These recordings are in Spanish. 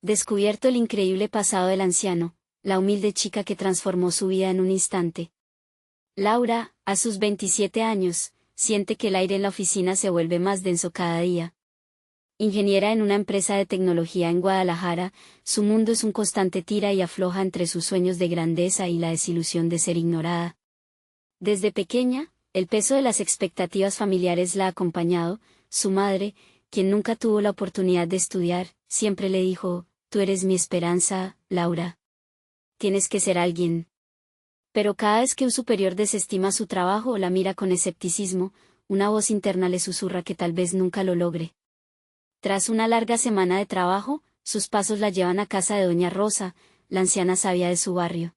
Descubierto el increíble pasado del anciano, la humilde chica que transformó su vida en un instante. Laura, a sus 27 años, siente que el aire en la oficina se vuelve más denso cada día. Ingeniera en una empresa de tecnología en Guadalajara, su mundo es un constante tira y afloja entre sus sueños de grandeza y la desilusión de ser ignorada. Desde pequeña, el peso de las expectativas familiares la ha acompañado. Su madre, quien nunca tuvo la oportunidad de estudiar, siempre le dijo: «Tú eres mi esperanza, Laura. Tienes que ser alguien». Pero cada vez que un superior desestima su trabajo o la mira con escepticismo, una voz interna le susurra que tal vez nunca lo logre. Tras una larga semana de trabajo, sus pasos la llevan a casa de doña Rosa, la anciana sabia de su barrio.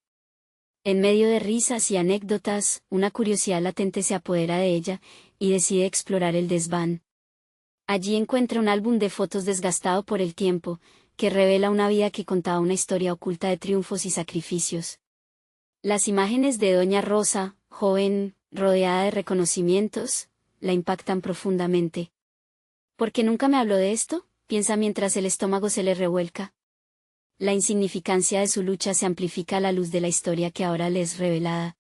En medio de risas y anécdotas, una curiosidad latente se apodera de ella, y decide explorar el desván. Allí encuentra un álbum de fotos desgastado por el tiempo, que revela una vida que contaba una historia oculta de triunfos y sacrificios. Las imágenes de doña Rosa, joven, rodeada de reconocimientos, la impactan profundamente. ¿Por qué nunca me habló de esto?, piensa mientras el estómago se le revuelca. La insignificancia de su lucha se amplifica a la luz de la historia que ahora le es revelada.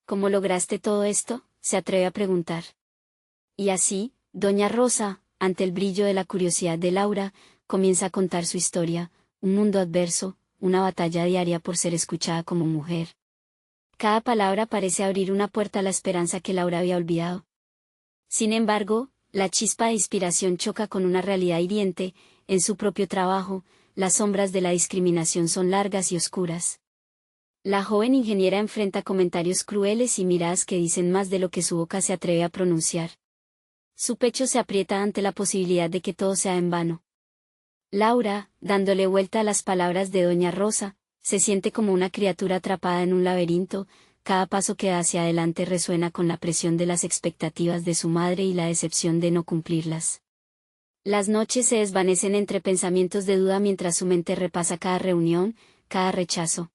¿Cómo lograste todo esto?, se atreve a preguntar. Y así, doña Rosa, ante el brillo de la curiosidad de Laura, comienza a contar su historia, un mundo adverso, una batalla diaria por ser escuchada como mujer. Cada palabra parece abrir una puerta a la esperanza que Laura había olvidado. Sin embargo, la chispa de inspiración choca con una realidad hiriente. En su propio trabajo, las sombras de la discriminación son largas y oscuras. La joven ingeniera enfrenta comentarios crueles y miradas que dicen más de lo que su boca se atreve a pronunciar. Su pecho se aprieta ante la posibilidad de que todo sea en vano. Laura, dándole vuelta a las palabras de doña Rosa, se siente como una criatura atrapada en un laberinto. Cada paso que da hacia adelante resuena con la presión de las expectativas de su madre y la decepción de no cumplirlas. Las noches se desvanecen entre pensamientos de duda mientras su mente repasa cada reunión, cada rechazo.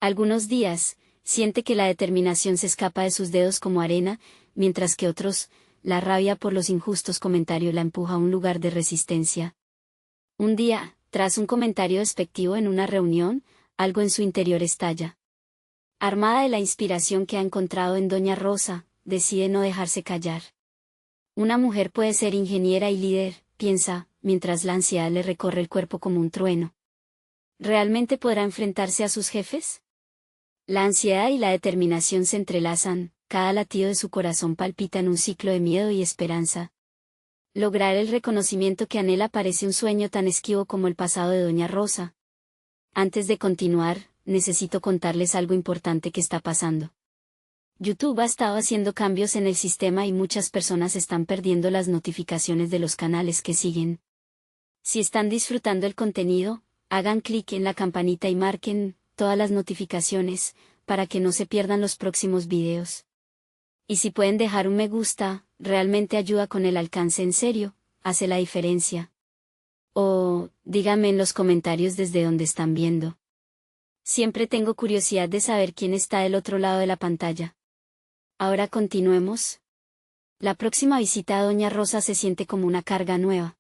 Algunos días, siente que la determinación se escapa de sus dedos como arena, mientras que otros, la rabia por los injustos comentarios la empuja a un lugar de resistencia. Un día, tras un comentario despectivo en una reunión, algo en su interior estalla. Armada de la inspiración que ha encontrado en doña Rosa, decide no dejarse callar. Una mujer puede ser ingeniera y líder, piensa, mientras la ansiedad le recorre el cuerpo como un trueno. ¿Realmente podrá enfrentarse a sus jefes? La ansiedad y la determinación se entrelazan, cada latido de su corazón palpita en un ciclo de miedo y esperanza. Lograr el reconocimiento que anhela parece un sueño tan esquivo como el pasado de doña Rosa. Antes de continuar, necesito contarles algo importante que está pasando. YouTube ha estado haciendo cambios en el sistema y muchas personas están perdiendo las notificaciones de los canales que siguen. Si están disfrutando el contenido, hagan clic en la campanita y marquen todas las notificaciones, para que no se pierdan los próximos videos. Y si pueden dejar un me gusta, realmente ayuda con el alcance, en serio, hace la diferencia. O, díganme en los comentarios desde donde están viendo. Siempre tengo curiosidad de saber quién está del otro lado de la pantalla. Ahora continuemos. La próxima visita a doña Rosa se siente como una carga nueva.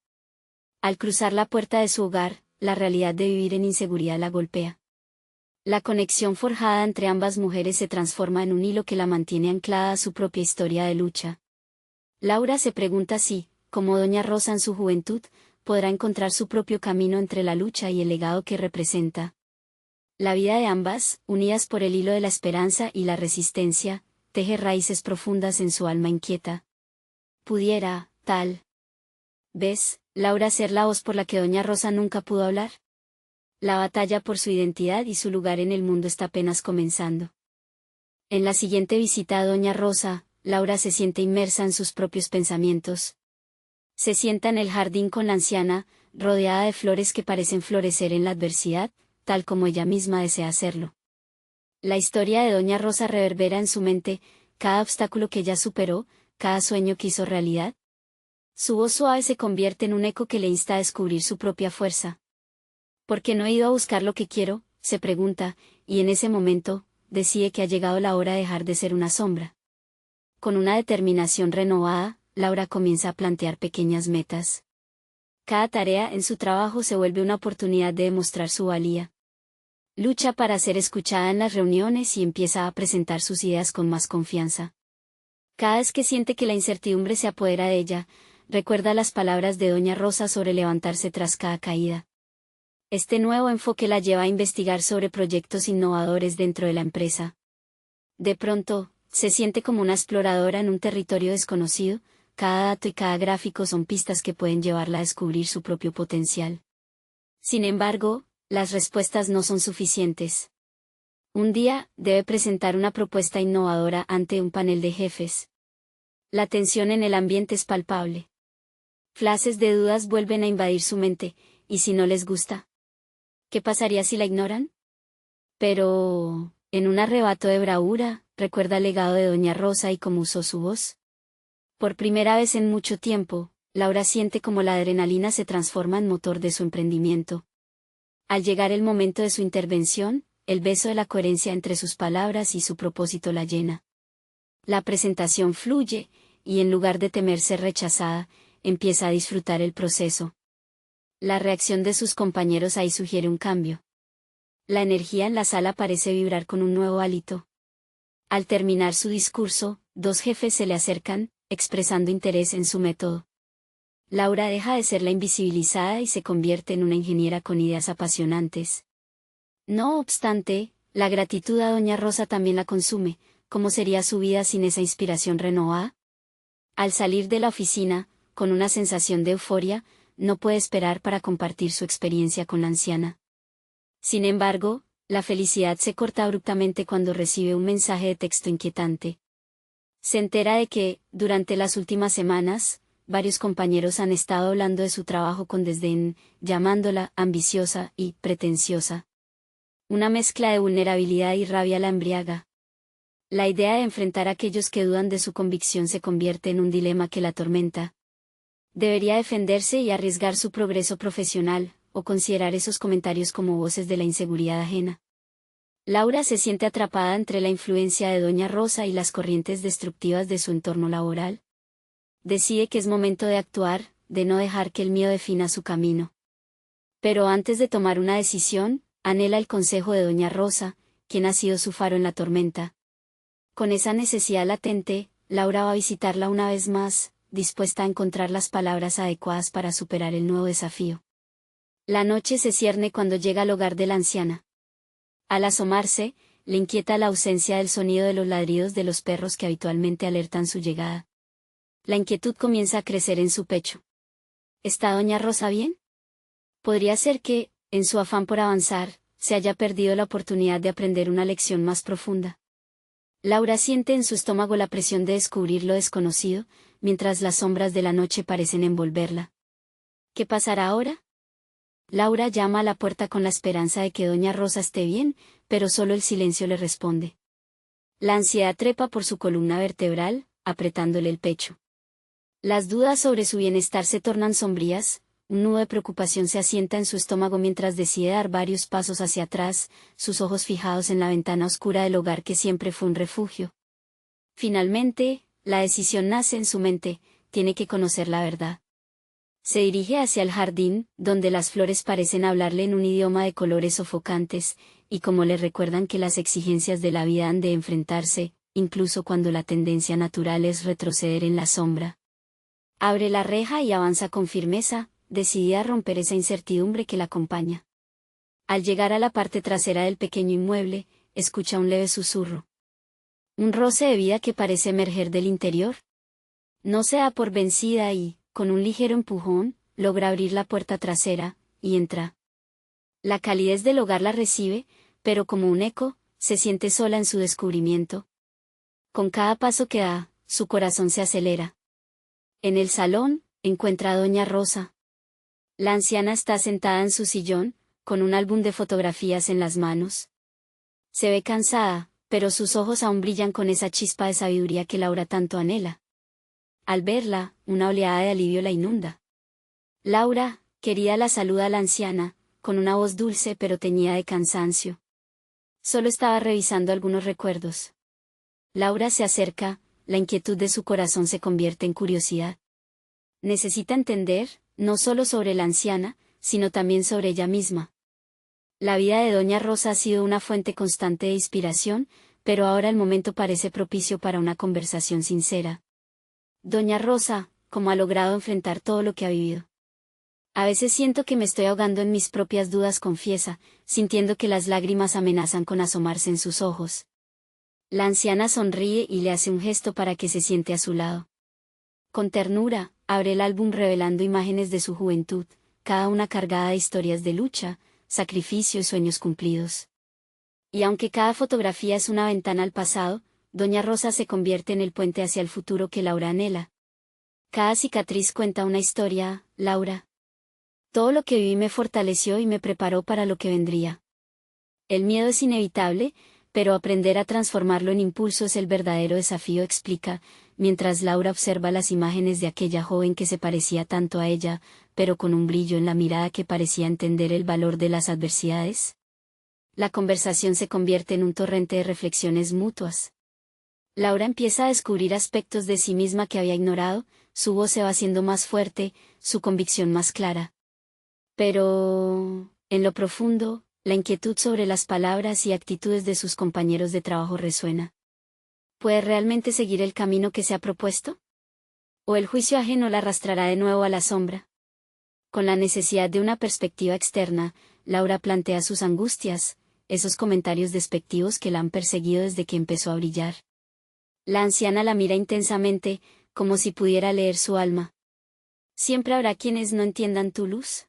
Al cruzar la puerta de su hogar, la realidad de vivir en inseguridad la golpea. La conexión forjada entre ambas mujeres se transforma en un hilo que la mantiene anclada a su propia historia de lucha. Laura se pregunta si, como doña Rosa en su juventud, podrá encontrar su propio camino entre la lucha y el legado que representa. La vida de ambas, unidas por el hilo de la esperanza y la resistencia, teje raíces profundas en su alma inquieta. Pudiera, tal vez, Laura ser la voz por la que doña Rosa nunca pudo hablar. La batalla por su identidad y su lugar en el mundo está apenas comenzando. En la siguiente visita a doña Rosa, Laura se siente inmersa en sus propios pensamientos. Se sienta en el jardín con la anciana, rodeada de flores que parecen florecer en la adversidad, tal como ella misma desea hacerlo. La historia de doña Rosa reverbera en su mente, cada obstáculo que ella superó, cada sueño que hizo realidad. Su voz suave se convierte en un eco que le insta a descubrir su propia fuerza. ¿Por qué no he ido a buscar lo que quiero?, se pregunta, y en ese momento, decide que ha llegado la hora de dejar de ser una sombra. Con una determinación renovada, Laura comienza a plantear pequeñas metas. Cada tarea en su trabajo se vuelve una oportunidad de demostrar su valía. Lucha para ser escuchada en las reuniones y empieza a presentar sus ideas con más confianza. Cada vez que siente que la incertidumbre se apodera de ella, recuerda las palabras de Doña Rosa sobre levantarse tras cada caída. Este nuevo enfoque la lleva a investigar sobre proyectos innovadores dentro de la empresa. De pronto, se siente como una exploradora en un territorio desconocido. Cada dato y cada gráfico son pistas que pueden llevarla a descubrir su propio potencial. Sin embargo, las respuestas no son suficientes. Un día, debe presentar una propuesta innovadora ante un panel de jefes. La tensión en el ambiente es palpable. Flashes de dudas vuelven a invadir su mente, ¿y si no les gusta? ¿Qué pasaría si la ignoran? Pero, en un arrebato de bravura, recuerda el legado de Doña Rosa y cómo usó su voz. Por primera vez en mucho tiempo, Laura siente como la adrenalina se transforma en motor de su emprendimiento. Al llegar el momento de su intervención, el beso de la coherencia entre sus palabras y su propósito la llena. La presentación fluye, y en lugar de temer ser rechazada, empieza a disfrutar el proceso. La reacción de sus compañeros ahí sugiere un cambio. La energía en la sala parece vibrar con un nuevo hálito. Al terminar su discurso, dos jefes se le acercan, expresando interés en su método. Laura deja de ser la invisibilizada y se convierte en una ingeniera con ideas apasionantes. No obstante, la gratitud a Doña Rosa también la consume. ¿Cómo sería su vida sin esa inspiración renovada? Al salir de la oficina, con una sensación de euforia, no puede esperar para compartir su experiencia con la anciana. Sin embargo, la felicidad se corta abruptamente cuando recibe un mensaje de texto inquietante. Se entera de que, durante las últimas semanas, varios compañeros han estado hablando de su trabajo con desdén, llamándola ambiciosa y pretenciosa. Una mezcla de vulnerabilidad y rabia la embriaga. La idea de enfrentar a aquellos que dudan de su convicción se convierte en un dilema que la atormenta. Debería defenderse y arriesgar su progreso profesional, o considerar esos comentarios como voces de la inseguridad ajena. Laura se siente atrapada entre la influencia de Doña Rosa y las corrientes destructivas de su entorno laboral. Decide que es momento de actuar, de no dejar que el miedo defina su camino. Pero antes de tomar una decisión, anhela el consejo de Doña Rosa, quien ha sido su faro en la tormenta. Con esa necesidad latente, Laura va a visitarla una vez más, dispuesta a encontrar las palabras adecuadas para superar el nuevo desafío. La noche se cierne cuando llega al hogar de la anciana. Al asomarse, le inquieta la ausencia del sonido de los ladridos de los perros que habitualmente alertan su llegada. La inquietud comienza a crecer en su pecho. ¿Está Doña Rosa bien? Podría ser que, en su afán por avanzar, se haya perdido la oportunidad de aprender una lección más profunda. Laura siente en su estómago la presión de descubrir lo desconocido, mientras las sombras de la noche parecen envolverla. ¿Qué pasará ahora? Laura llama a la puerta con la esperanza de que Doña Rosa esté bien, pero solo el silencio le responde. La ansiedad trepa por su columna vertebral, apretándole el pecho. Las dudas sobre su bienestar se tornan sombrías, un nudo de preocupación se asienta en su estómago mientras decide dar varios pasos hacia atrás, sus ojos fijados en la ventana oscura del hogar que siempre fue un refugio. Finalmente, la decisión nace en su mente, tiene que conocer la verdad. Se dirige hacia el jardín, donde las flores parecen hablarle en un idioma de colores sofocantes, y como le recuerdan que las exigencias de la vida han de enfrentarse, incluso cuando la tendencia natural es retroceder en la sombra. Abre la reja y avanza con firmeza, decidida a romper esa incertidumbre que la acompaña. Al llegar a la parte trasera del pequeño inmueble, escucha un leve susurro. Un roce de vida que parece emerger del interior. No se da por vencida y, con un ligero empujón, logra abrir la puerta trasera, y entra. La calidez del hogar la recibe, pero como un eco, se siente sola en su descubrimiento. Con cada paso que da, su corazón se acelera. En el salón, encuentra a Doña Rosa. La anciana está sentada en su sillón, con un álbum de fotografías en las manos. Se ve cansada, pero sus ojos aún brillan con esa chispa de sabiduría que Laura tanto anhela. Al verla, una oleada de alivio la inunda. Laura, querida, la saluda la anciana, con una voz dulce pero teñida de cansancio. Solo estaba revisando algunos recuerdos. Laura se acerca, la inquietud de su corazón se convierte en curiosidad. Necesita entender, no solo sobre la anciana, sino también sobre ella misma. La vida de doña Rosa ha sido una fuente constante de inspiración, pero ahora el momento parece propicio para una conversación sincera. Doña Rosa, ¿cómo ha logrado enfrentar todo lo que ha vivido? A veces siento que me estoy ahogando en mis propias dudas, confiesa, sintiendo que las lágrimas amenazan con asomarse en sus ojos. La anciana sonríe y le hace un gesto para que se siente a su lado. Con ternura, abre el álbum revelando imágenes de su juventud, cada una cargada de historias de lucha, sacrificio y sueños cumplidos. Y aunque cada fotografía es una ventana al pasado, doña Rosa se convierte en el puente hacia el futuro que Laura anhela. Cada cicatriz cuenta una historia, Laura. Todo lo que viví me fortaleció y me preparó para lo que vendría. El miedo es inevitable, pero aprender a transformarlo en impulso es el verdadero desafío, explica, mientras Laura observa las imágenes de aquella joven que se parecía tanto a ella, pero con un brillo en la mirada que parecía entender el valor de las adversidades. La conversación se convierte en un torrente de reflexiones mutuas. Laura empieza a descubrir aspectos de sí misma que había ignorado, su voz se va haciendo más fuerte, su convicción más clara. Pero, en lo profundo, la inquietud sobre las palabras y actitudes de sus compañeros de trabajo resuena. ¿Puede realmente seguir el camino que se ha propuesto? ¿O el juicio ajeno la arrastrará de nuevo a la sombra? Con la necesidad de una perspectiva externa, Laura plantea sus angustias, esos comentarios despectivos que la han perseguido desde que empezó a brillar. La anciana la mira intensamente, como si pudiera leer su alma. ¿Siempre habrá quienes no entiendan tu luz?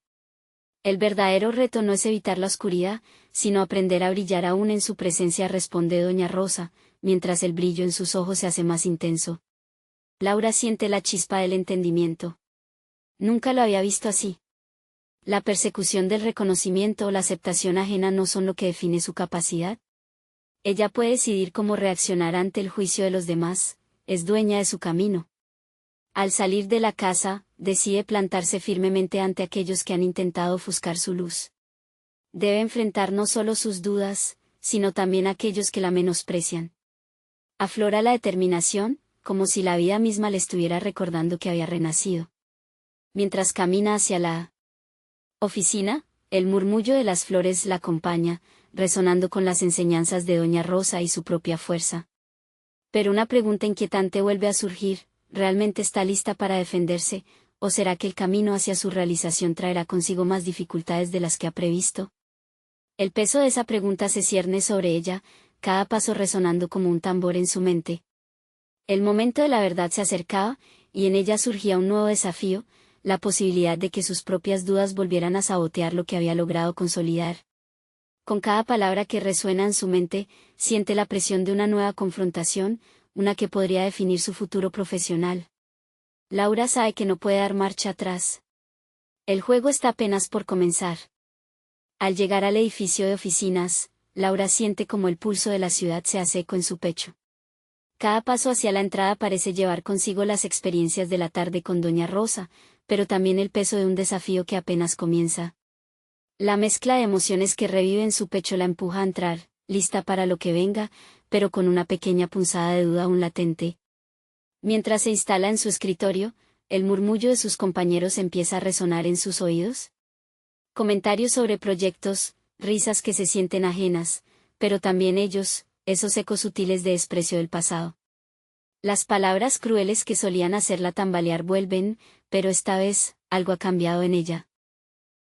El verdadero reto no es evitar la oscuridad, sino aprender a brillar aún en su presencia, responde doña Rosa, mientras el brillo en sus ojos se hace más intenso. Laura siente la chispa del entendimiento. Nunca lo había visto así. La persecución del reconocimiento o la aceptación ajena no son lo que define su capacidad. Ella puede decidir cómo reaccionar ante el juicio de los demás, es dueña de su camino. Al salir de la casa, decide plantarse firmemente ante aquellos que han intentado ofuscar su luz. Debe enfrentar no solo sus dudas, sino también aquellos que la menosprecian. Aflora la determinación, como si la vida misma le estuviera recordando que había renacido. Mientras camina hacia la oficina, el murmullo de las flores la acompaña, resonando con las enseñanzas de doña Rosa y su propia fuerza. Pero una pregunta inquietante vuelve a surgir: ¿realmente está lista para defenderse, o será que el camino hacia su realización traerá consigo más dificultades de las que ha previsto? El peso de esa pregunta se cierne sobre ella, cada paso resonando como un tambor en su mente. El momento de la verdad se acercaba, y en ella surgía un nuevo desafío, la posibilidad de que sus propias dudas volvieran a sabotear lo que había logrado consolidar. Con cada palabra que resuena en su mente, siente la presión de una nueva confrontación, una que podría definir su futuro profesional. Laura sabe que no puede dar marcha atrás. El juego está apenas por comenzar. Al llegar al edificio de oficinas, Laura siente como el pulso de la ciudad se hace eco en su pecho. Cada paso hacia la entrada parece llevar consigo las experiencias de la tarde con doña Rosa, pero también el peso de un desafío que apenas comienza. La mezcla de emociones que revive en su pecho la empuja a entrar, lista para lo que venga, pero con una pequeña punzada de duda aún latente. Mientras se instala en su escritorio, el murmullo de sus compañeros empieza a resonar en sus oídos. Comentarios sobre proyectos, risas que se sienten ajenas, pero también ellos, esos ecos sutiles de desprecio del pasado. Las palabras crueles que solían hacerla tambalear vuelven, pero esta vez, algo ha cambiado en ella.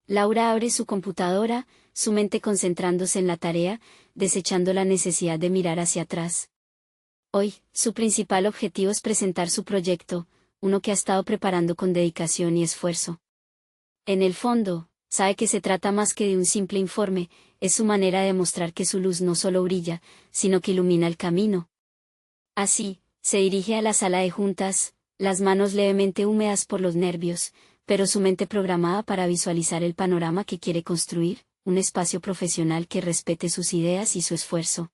Laura abre su computadora, su mente concentrándose en la tarea, desechando la necesidad de mirar hacia atrás. Hoy, su principal objetivo es presentar su proyecto, uno que ha estado preparando con dedicación y esfuerzo. En el fondo, sabe que se trata más que de un simple informe, es su manera de demostrar que su luz no solo brilla, sino que ilumina el camino. Así, se dirige a la sala de juntas, las manos levemente húmedas por los nervios, pero su mente programada para visualizar el panorama que quiere construir, un espacio profesional que respete sus ideas y su esfuerzo.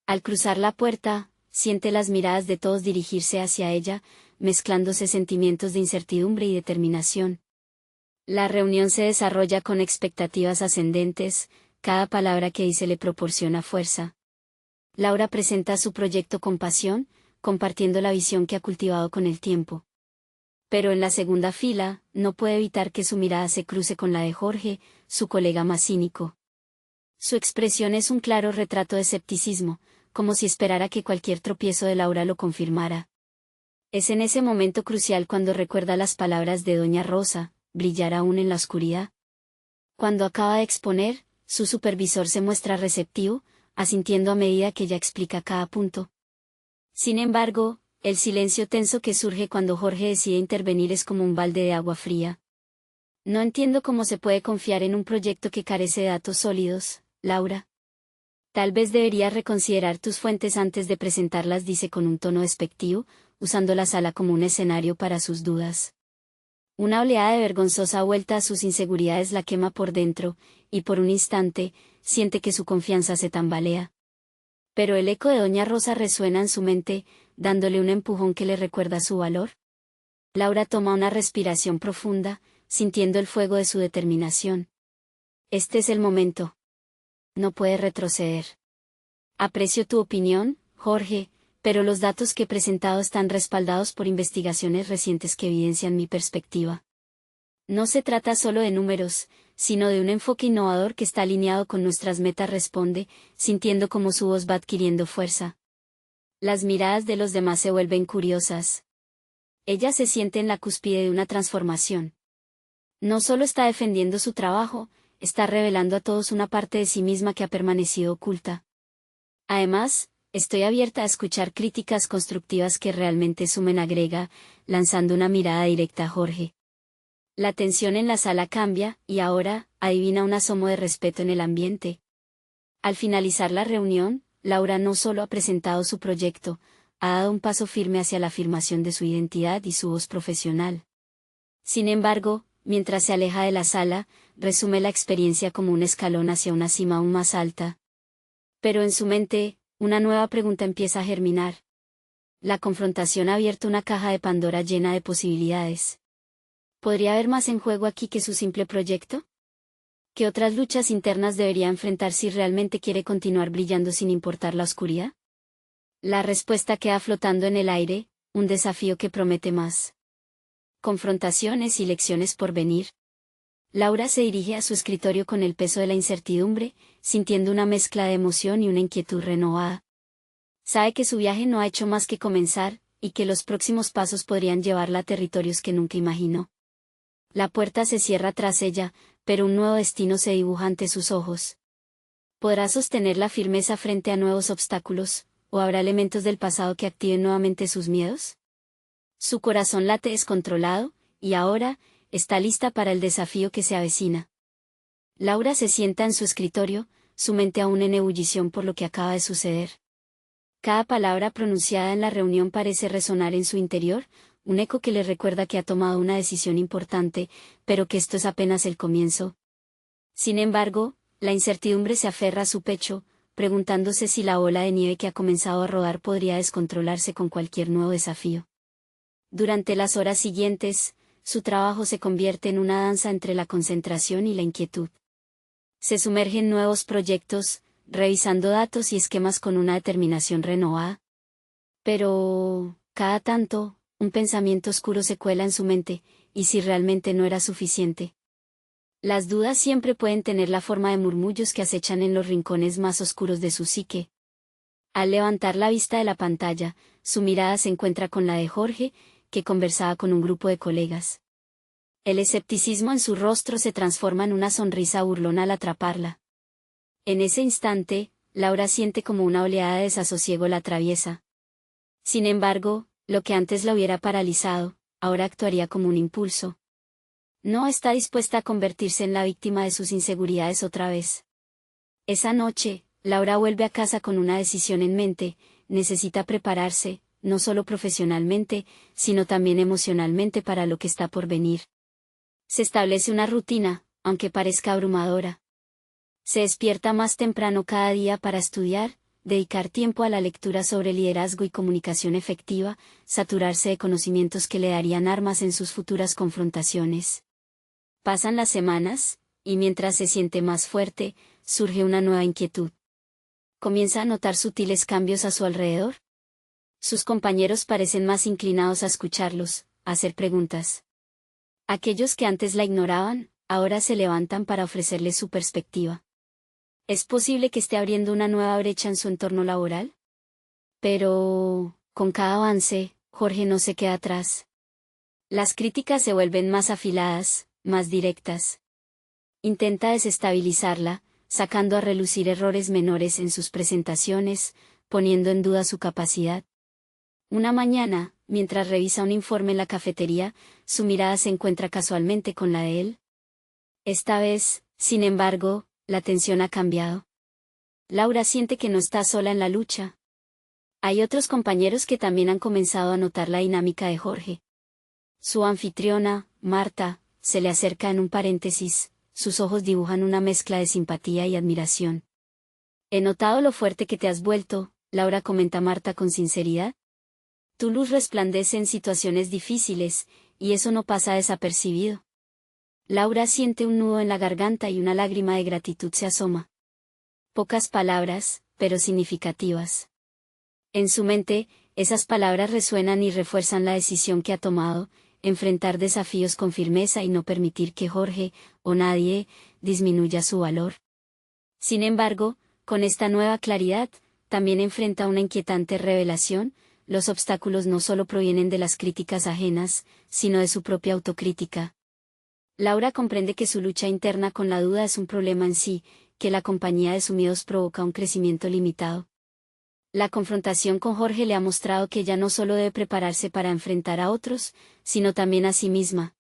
Al cruzar la puerta, siente las miradas de todos dirigirse hacia ella, mezclándose sentimientos de incertidumbre y determinación. La reunión se desarrolla con expectativas ascendentes, cada palabra que dice le proporciona fuerza. Laura presenta su proyecto con pasión, compartiendo la visión que ha cultivado con el tiempo. Pero en la segunda fila, no puede evitar que su mirada se cruce con la de Jorge, su colega más cínico. Su expresión es un claro retrato de escepticismo, como si esperara que cualquier tropiezo de Laura lo confirmara. Es en ese momento crucial cuando recuerda las palabras de Doña Rosa, brillar aún en la oscuridad. Cuando acaba de exponer, su supervisor se muestra receptivo, asintiendo a medida que ella explica cada punto. Sin embargo, el silencio tenso que surge cuando Jorge decide intervenir es como un balde de agua fría. No entiendo cómo se puede confiar en un proyecto que carece de datos sólidos, Laura. Tal vez deberías reconsiderar tus fuentes antes de presentarlas, dice con un tono despectivo, usando la sala como un escenario para sus dudas. Una oleada de vergonzosa vuelta a sus inseguridades la quema por dentro, y por un instante, siente que su confianza se tambalea. Pero el eco de Doña Rosa resuena en su mente, dándole un empujón que le recuerda su valor. Laura toma una respiración profunda, sintiendo el fuego de su determinación. Este es el momento. No puede retroceder. Aprecio tu opinión, Jorge, pero los datos que he presentado están respaldados por investigaciones recientes que evidencian mi perspectiva. No se trata solo de números, sino de un enfoque innovador que está alineado con nuestras metas, responde, sintiendo como su voz va adquiriendo fuerza. Las miradas de los demás se vuelven curiosas. Ella se siente en la cúspide de una transformación. No solo está defendiendo su trabajo, está revelando a todos una parte de sí misma que ha permanecido oculta. Además, estoy abierta a escuchar críticas constructivas que realmente sumen, agrega, lanzando una mirada directa a Jorge. La tensión en la sala cambia, y ahora, adivina un asomo de respeto en el ambiente. Al finalizar la reunión, Laura no solo ha presentado su proyecto, ha dado un paso firme hacia la afirmación de su identidad y su voz profesional. Sin embargo, mientras se aleja de la sala, resume la experiencia como un escalón hacia una cima aún más alta. Pero en su mente, una nueva pregunta empieza a germinar. La confrontación ha abierto una caja de Pandora llena de posibilidades. ¿Podría haber más en juego aquí que su simple proyecto? ¿Qué otras luchas internas debería enfrentar si realmente quiere continuar brillando sin importar la oscuridad? La respuesta queda flotando en el aire, un desafío que promete más. Confrontaciones y lecciones por venir. Laura se dirige a su escritorio con el peso de la incertidumbre, sintiendo una mezcla de emoción y una inquietud renovada. Sabe que su viaje no ha hecho más que comenzar, y que los próximos pasos podrían llevarla a territorios que nunca imaginó. La puerta se cierra tras ella, pero un nuevo destino se dibuja ante sus ojos. ¿Podrá sostener la firmeza frente a nuevos obstáculos, o habrá elementos del pasado que activen nuevamente sus miedos? Su corazón late descontrolado, y ahora, está lista para el desafío que se avecina. Laura se sienta en su escritorio, su mente aún en ebullición por lo que acaba de suceder. Cada palabra pronunciada en la reunión parece resonar en su interior, un eco que le recuerda que ha tomado una decisión importante, pero que esto es apenas el comienzo. Sin embargo, la incertidumbre se aferra a su pecho, preguntándose si la ola de nieve que ha comenzado a rodar podría descontrolarse con cualquier nuevo desafío. Durante las horas siguientes, su trabajo se convierte en una danza entre la concentración y la inquietud. Se sumerge en nuevos proyectos, revisando datos y esquemas con una determinación renovada. Pero, cada tanto, un pensamiento oscuro se cuela en su mente, ¿y si realmente no era suficiente? Las dudas siempre pueden tener la forma de murmullos que acechan en los rincones más oscuros de su psique. Al levantar la vista de la pantalla, su mirada se encuentra con la de Jorge, que conversaba con un grupo de colegas. El escepticismo en su rostro se transforma en una sonrisa burlona al atraparla. En ese instante, Laura siente como una oleada de desasosiego la atraviesa. Sin embargo, lo que antes la hubiera paralizado, ahora actuaría como un impulso. No está dispuesta a convertirse en la víctima de sus inseguridades otra vez. Esa noche, Laura vuelve a casa con una decisión en mente: necesita prepararse, no solo profesionalmente, sino también emocionalmente para lo que está por venir. Se establece una rutina, aunque parezca abrumadora. Se despierta más temprano cada día para estudiar, dedicar tiempo a la lectura sobre liderazgo y comunicación efectiva, saturarse de conocimientos que le darían armas en sus futuras confrontaciones. Pasan las semanas, y mientras se siente más fuerte, surge una nueva inquietud. Comienza a notar sutiles cambios a su alrededor. Sus compañeros parecen más inclinados a escucharlos, hacer preguntas. Aquellos que antes la ignoraban, ahora se levantan para ofrecerle su perspectiva. ¿Es posible que esté abriendo una nueva brecha en su entorno laboral? Pero, con cada avance, Jorge no se queda atrás. Las críticas se vuelven más afiladas, más directas. Intenta desestabilizarla, sacando a relucir errores menores en sus presentaciones, poniendo en duda su capacidad. Una mañana, mientras revisa un informe en la cafetería, su mirada se encuentra casualmente con la de él. Esta vez, sin embargo, la tensión ha cambiado. Laura siente que no está sola en la lucha. Hay otros compañeros que también han comenzado a notar la dinámica de Jorge. Su anfitriona, Marta, se le acerca en un paréntesis, sus ojos dibujan una mezcla de simpatía y admiración. He notado lo fuerte que te has vuelto, Laura, comenta Marta con sinceridad. Tu luz resplandece en situaciones difíciles, y eso no pasa desapercibido. Laura siente un nudo en la garganta y una lágrima de gratitud se asoma. Pocas palabras, pero significativas. En su mente, esas palabras resuenan y refuerzan la decisión que ha tomado, enfrentar desafíos con firmeza y no permitir que Jorge, o nadie, disminuya su valor. Sin embargo, con esta nueva claridad, también enfrenta una inquietante revelación: los obstáculos no solo provienen de las críticas ajenas, sino de su propia autocrítica. Laura comprende que su lucha interna con la duda es un problema en sí, que la compañía de sus miedos provoca un crecimiento limitado. La confrontación con Jorge le ha mostrado que ella no solo debe prepararse para enfrentar a otros, sino también a sí misma.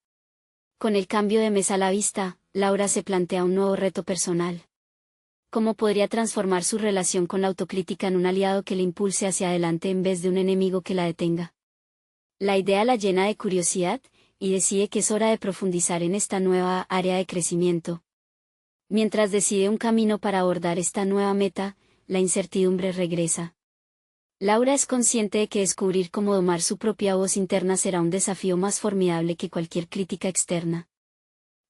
Con el cambio de mes a la vista, Laura se plantea un nuevo reto personal. ¿Cómo podría transformar su relación con la autocrítica en un aliado que le impulse hacia adelante en vez de un enemigo que la detenga? La idea la llena de curiosidad, y decide que es hora de profundizar en esta nueva área de crecimiento. Mientras decide un camino para abordar esta nueva meta, la incertidumbre regresa. Laura es consciente de que descubrir cómo domar su propia voz interna será un desafío más formidable que cualquier crítica externa.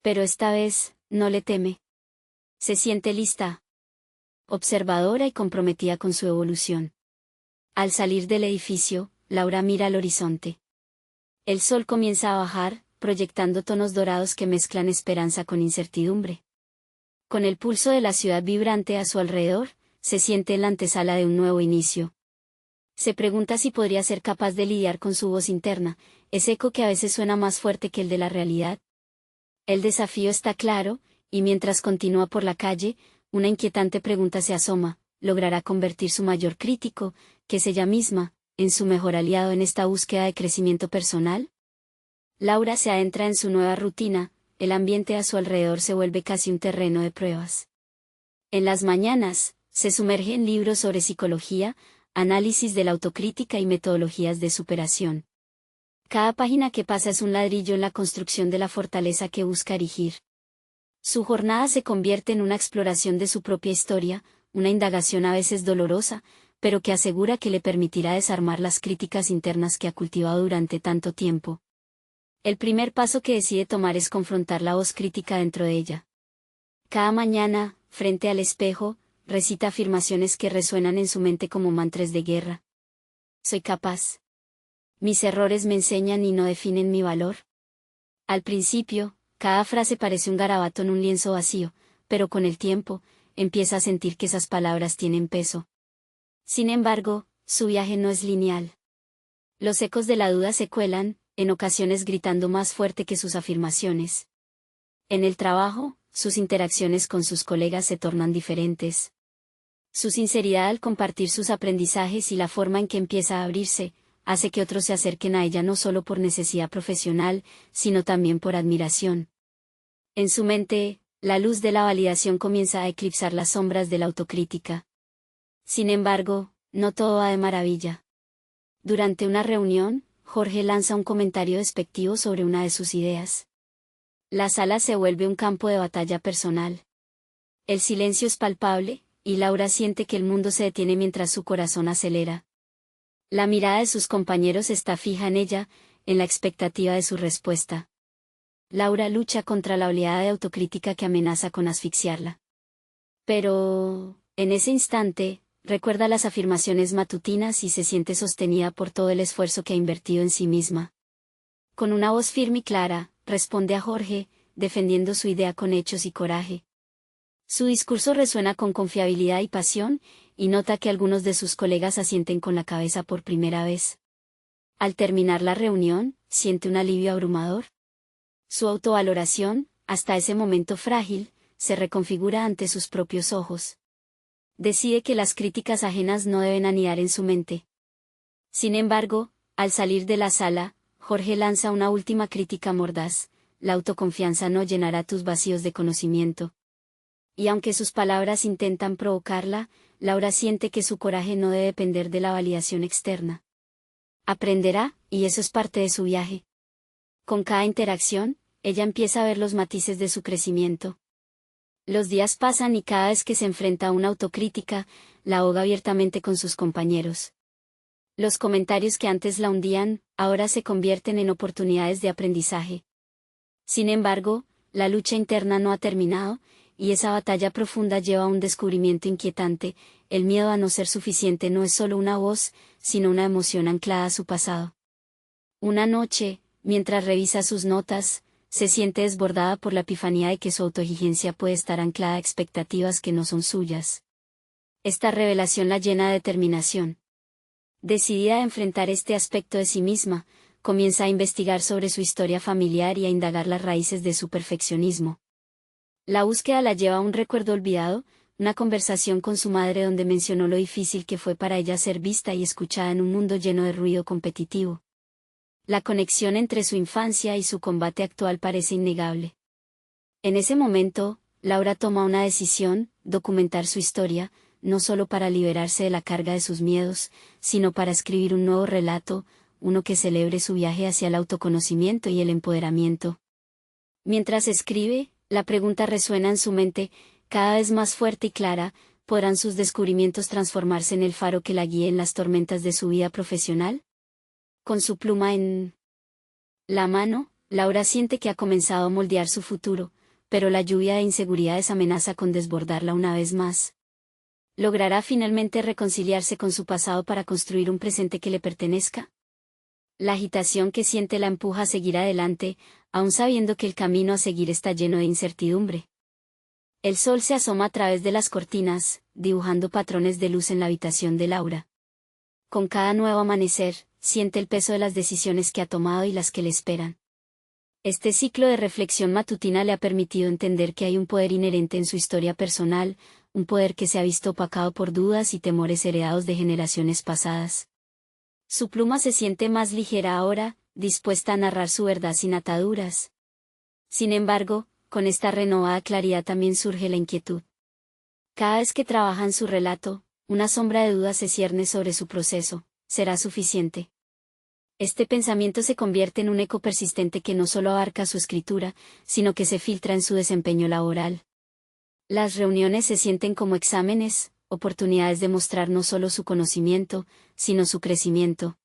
Pero esta vez, no le teme. Se siente lista, observadora y comprometida con su evolución. Al salir del edificio, Laura mira al horizonte. El sol comienza a bajar, proyectando tonos dorados que mezclan esperanza con incertidumbre. Con el pulso de la ciudad vibrante a su alrededor, se siente en la antesala de un nuevo inicio. Se pregunta si podría ser capaz de lidiar con su voz interna, ese eco que a veces suena más fuerte que el de la realidad. El desafío está claro, y mientras continúa por la calle, una inquietante pregunta se asoma: ¿logrará convertir su mayor crítico, que es ella misma, en su mejor aliado en esta búsqueda de crecimiento personal? Laura se adentra en su nueva rutina, el ambiente a su alrededor se vuelve casi un terreno de pruebas. En las mañanas, se sumerge en libros sobre psicología, análisis de la autocrítica y metodologías de superación. Cada página que pasa es un ladrillo en la construcción de la fortaleza que busca erigir. Su jornada se convierte en una exploración de su propia historia, una indagación a veces dolorosa, pero que asegura que le permitirá desarmar las críticas internas que ha cultivado durante tanto tiempo. El primer paso que decide tomar es confrontar la voz crítica dentro de ella. Cada mañana, frente al espejo, recita afirmaciones que resuenan en su mente como mantras de guerra. Soy capaz. Mis errores me enseñan y no definen mi valor. Al principio, cada frase parece un garabato en un lienzo vacío, pero con el tiempo, empieza a sentir que esas palabras tienen peso. Sin embargo, su viaje no es lineal. Los ecos de la duda se cuelan, en ocasiones gritando más fuerte que sus afirmaciones. En el trabajo, sus interacciones con sus colegas se tornan diferentes. Su sinceridad al compartir sus aprendizajes y la forma en que empieza a abrirse, hace que otros se acerquen a ella no solo por necesidad profesional, sino también por admiración. En su mente, la luz de la validación comienza a eclipsar las sombras de la autocrítica. Sin embargo, no todo va de maravilla. Durante una reunión, Jorge lanza un comentario despectivo sobre una de sus ideas. La sala se vuelve un campo de batalla personal. El silencio es palpable, y Laura siente que el mundo se detiene mientras su corazón acelera. La mirada de sus compañeros está fija en ella, en la expectativa de su respuesta. Laura lucha contra la oleada de autocrítica que amenaza con asfixiarla. Pero, en ese instante, recuerda las afirmaciones matutinas y se siente sostenida por todo el esfuerzo que ha invertido en sí misma. Con una voz firme y clara, responde a Jorge, defendiendo su idea con hechos y coraje. Su discurso resuena con confiabilidad y pasión, y nota que algunos de sus colegas asienten con la cabeza por primera vez. Al terminar la reunión, siente un alivio abrumador. Su autovaloración, hasta ese momento frágil, se reconfigura ante sus propios ojos. Decide que las críticas ajenas no deben anidar en su mente. Sin embargo, al salir de la sala, Jorge lanza una última crítica mordaz: la autoconfianza no llenará tus vacíos de conocimiento. Y aunque sus palabras intentan provocarla, Laura siente que su coraje no debe depender de la validación externa. Aprenderá, y eso es parte de su viaje. Con cada interacción, ella empieza a ver los matices de su crecimiento. Los días pasan y cada vez que se enfrenta a una autocrítica, la ahoga abiertamente con sus compañeros. Los comentarios que antes la hundían, ahora se convierten en oportunidades de aprendizaje. Sin embargo, la lucha interna no ha terminado, y esa batalla profunda lleva a un descubrimiento inquietante: el miedo a no ser suficiente no es solo una voz, sino una emoción anclada a su pasado. Una noche, mientras revisa sus notas, se siente desbordada por la epifanía de que su autoexigencia puede estar anclada a expectativas que no son suyas. Esta revelación la llena de determinación. Decidida a enfrentar este aspecto de sí misma, comienza a investigar sobre su historia familiar y a indagar las raíces de su perfeccionismo. La búsqueda la lleva a un recuerdo olvidado, una conversación con su madre donde mencionó lo difícil que fue para ella ser vista y escuchada en un mundo lleno de ruido competitivo. La conexión entre su infancia y su combate actual parece innegable. En ese momento, Laura toma una decisión: documentar su historia, no solo para liberarse de la carga de sus miedos, sino para escribir un nuevo relato, uno que celebre su viaje hacia el autoconocimiento y el empoderamiento. Mientras escribe, la pregunta resuena en su mente, cada vez más fuerte y clara: ¿podrán sus descubrimientos transformarse en el faro que la guíe en las tormentas de su vida profesional? Con su pluma en la mano, Laura siente que ha comenzado a moldear su futuro, pero la lluvia de inseguridades amenaza con desbordarla una vez más. ¿Logrará finalmente reconciliarse con su pasado para construir un presente que le pertenezca? La agitación que siente la empuja a seguir adelante, aun sabiendo que el camino a seguir está lleno de incertidumbre. El sol se asoma a través de las cortinas, dibujando patrones de luz en la habitación de Laura. Con cada nuevo amanecer, siente el peso de las decisiones que ha tomado y las que le esperan. Este ciclo de reflexión matutina le ha permitido entender que hay un poder inherente en su historia personal, un poder que se ha visto opacado por dudas y temores heredados de generaciones pasadas. Su pluma se siente más ligera ahora, dispuesta a narrar su verdad sin ataduras. Sin embargo, con esta renovada claridad también surge la inquietud. Cada vez que trabaja en su relato, una sombra de duda se cierne sobre su proceso: ¿será suficiente? Este pensamiento se convierte en un eco persistente que no solo abarca su escritura, sino que se filtra en su desempeño laboral. Las reuniones se sienten como exámenes, oportunidades de mostrar no solo su conocimiento, sino su crecimiento.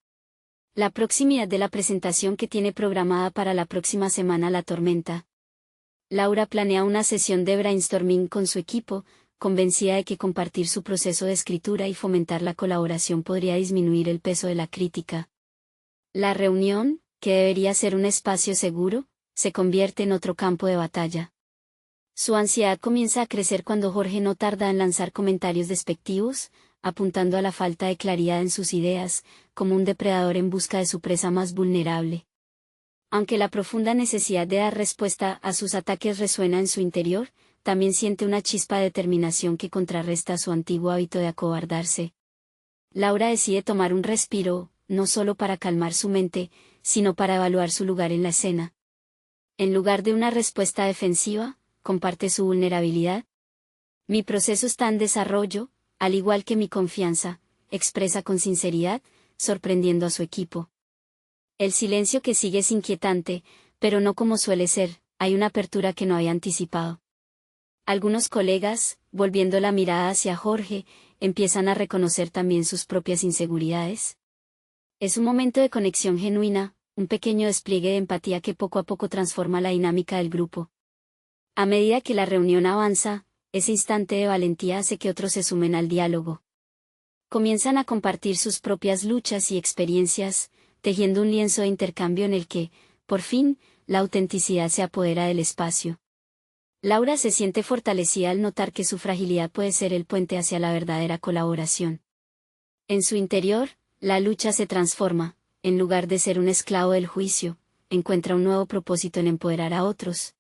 La proximidad de la presentación que tiene programada para la próxima semana la atormenta. Laura planea una sesión de brainstorming con su equipo, convencida de que compartir su proceso de escritura y fomentar la colaboración podría disminuir el peso de la crítica. La reunión, que debería ser un espacio seguro, se convierte en otro campo de batalla. Su ansiedad comienza a crecer cuando Jorge no tarda en lanzar comentarios despectivos, apuntando a la falta de claridad en sus ideas, como un depredador en busca de su presa más vulnerable. Aunque la profunda necesidad de dar respuesta a sus ataques resuena en su interior, también siente una chispa de determinación que contrarresta su antiguo hábito de acobardarse. Laura decide tomar un respiro, no solo para calmar su mente, sino para evaluar su lugar en la escena. En lugar de una respuesta defensiva, comparte su vulnerabilidad. Mi proceso está en desarrollo, al igual que mi confianza, expresa con sinceridad, sorprendiendo a su equipo. El silencio que sigue es inquietante, pero no como suele ser, hay una apertura que no había anticipado. Algunos colegas, volviendo la mirada hacia Jorge, empiezan a reconocer también sus propias inseguridades. Es un momento de conexión genuina, un pequeño despliegue de empatía que poco a poco transforma la dinámica del grupo. A medida que la reunión avanza, ese instante de valentía hace que otros se sumen al diálogo. Comienzan a compartir sus propias luchas y experiencias, tejiendo un lienzo de intercambio en el que, Por fin, la autenticidad se apodera del espacio. Laura se siente fortalecida al notar que su fragilidad puede ser el puente hacia la verdadera colaboración. En su interior, la lucha se transforma, en lugar de ser un esclavo del juicio, encuentra un nuevo propósito en empoderar a otros.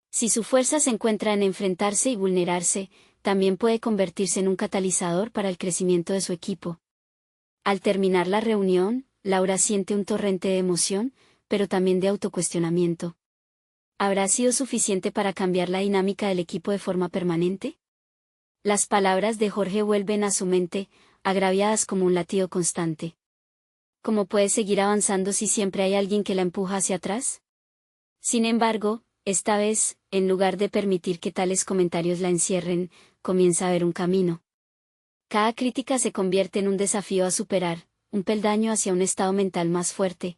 Si su fuerza se encuentra en enfrentarse y vulnerarse, también puede convertirse en un catalizador para el crecimiento de su equipo. Al terminar la reunión, Laura siente un torrente de emoción, pero también de autocuestionamiento. ¿Habrá sido suficiente para cambiar la dinámica del equipo de forma permanente? Las palabras de Jorge vuelven a su mente, agraviadas como un latido constante. ¿Cómo puede seguir avanzando si siempre hay alguien que la empuja hacia atrás? Sin embargo, esta vez, en lugar de permitir que tales comentarios la encierren, comienza a ver un camino. Cada crítica se convierte en un desafío a superar, un peldaño hacia un estado mental más fuerte.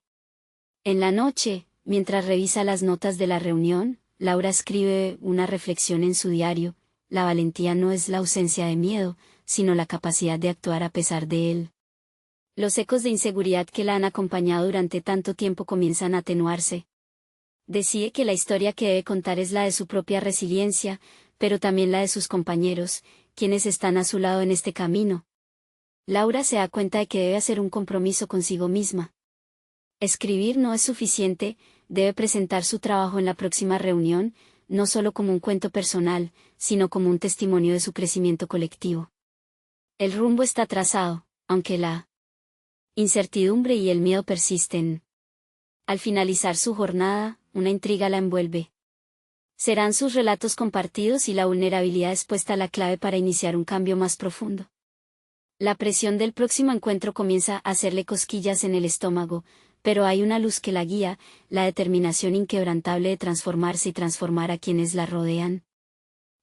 En la noche, mientras revisa las notas de la reunión, Laura escribe una reflexión en su diario: la valentía no es la ausencia de miedo, sino la capacidad de actuar a pesar de él. Los ecos de inseguridad que la han acompañado durante tanto tiempo comienzan a atenuarse. Decide que la historia que debe contar es la de su propia resiliencia, pero también la de sus compañeros, quienes están a su lado en este camino. Laura se da cuenta de que debe hacer un compromiso consigo misma. Escribir no es suficiente, debe presentar su trabajo en la próxima reunión, no solo como un cuento personal, sino como un testimonio de su crecimiento colectivo. El rumbo está trazado, aunque la incertidumbre y el miedo persisten. Al finalizar su jornada, una intriga la envuelve. ¿Serán sus relatos compartidos y la vulnerabilidad expuesta la clave para iniciar un cambio más profundo? La presión del próximo encuentro comienza a hacerle cosquillas en el estómago, pero hay una luz que la guía, la determinación inquebrantable de transformarse y transformar a quienes la rodean.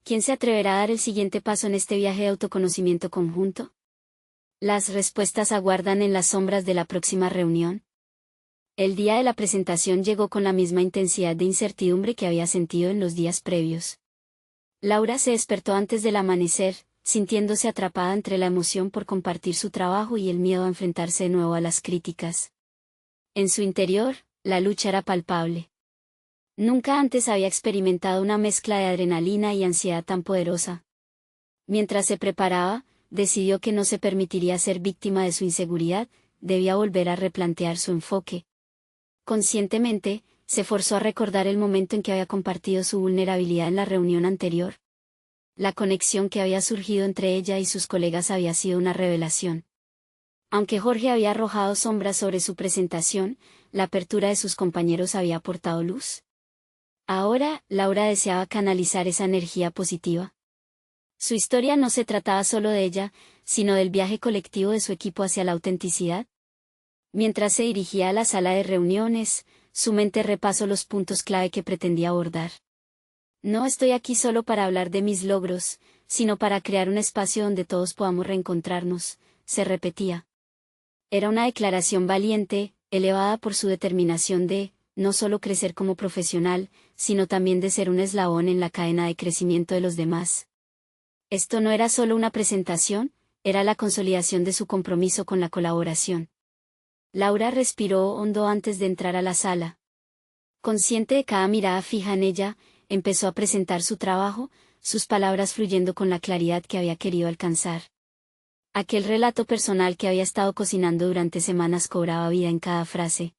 ¿Quién se atreverá a dar el siguiente paso en este viaje de autoconocimiento conjunto? Las respuestas aguardan en las sombras de la próxima reunión. El día de la presentación llegó con la misma intensidad de incertidumbre que había sentido en los días previos. Laura se despertó antes del amanecer, sintiéndose atrapada entre la emoción por compartir su trabajo y el miedo a enfrentarse de nuevo a las críticas. En su interior, la lucha era palpable. Nunca antes había experimentado una mezcla de adrenalina y ansiedad tan poderosa. Mientras se preparaba, decidió que no se permitiría ser víctima de su inseguridad, debía volver a replantear su enfoque. Conscientemente, se forzó a recordar el momento en que había compartido su vulnerabilidad en la reunión anterior. La conexión que había surgido entre ella y sus colegas había sido una revelación. Aunque Jorge había arrojado sombras sobre su presentación, la apertura de sus compañeros había aportado luz. Ahora, Laura deseaba canalizar esa energía positiva. Su historia no se trataba solo de ella, sino del viaje colectivo de su equipo hacia la autenticidad. Mientras se dirigía a la sala de reuniones, su mente repasó los puntos clave que pretendía abordar. No estoy aquí solo para hablar de mis logros, sino para crear un espacio donde todos podamos reencontrarnos, se repetía. Era una declaración valiente, elevada por su determinación de, no solo crecer como profesional, sino también de ser un eslabón en la cadena de crecimiento de los demás. Esto no era solo una presentación, era la consolidación de su compromiso con la colaboración. Laura respiró hondo antes de entrar a la sala. Consciente de cada mirada fija en ella, empezó a presentar su trabajo, sus palabras fluyendo con la claridad que había querido alcanzar. Aquel relato personal que había estado cocinando durante semanas cobraba vida en cada frase.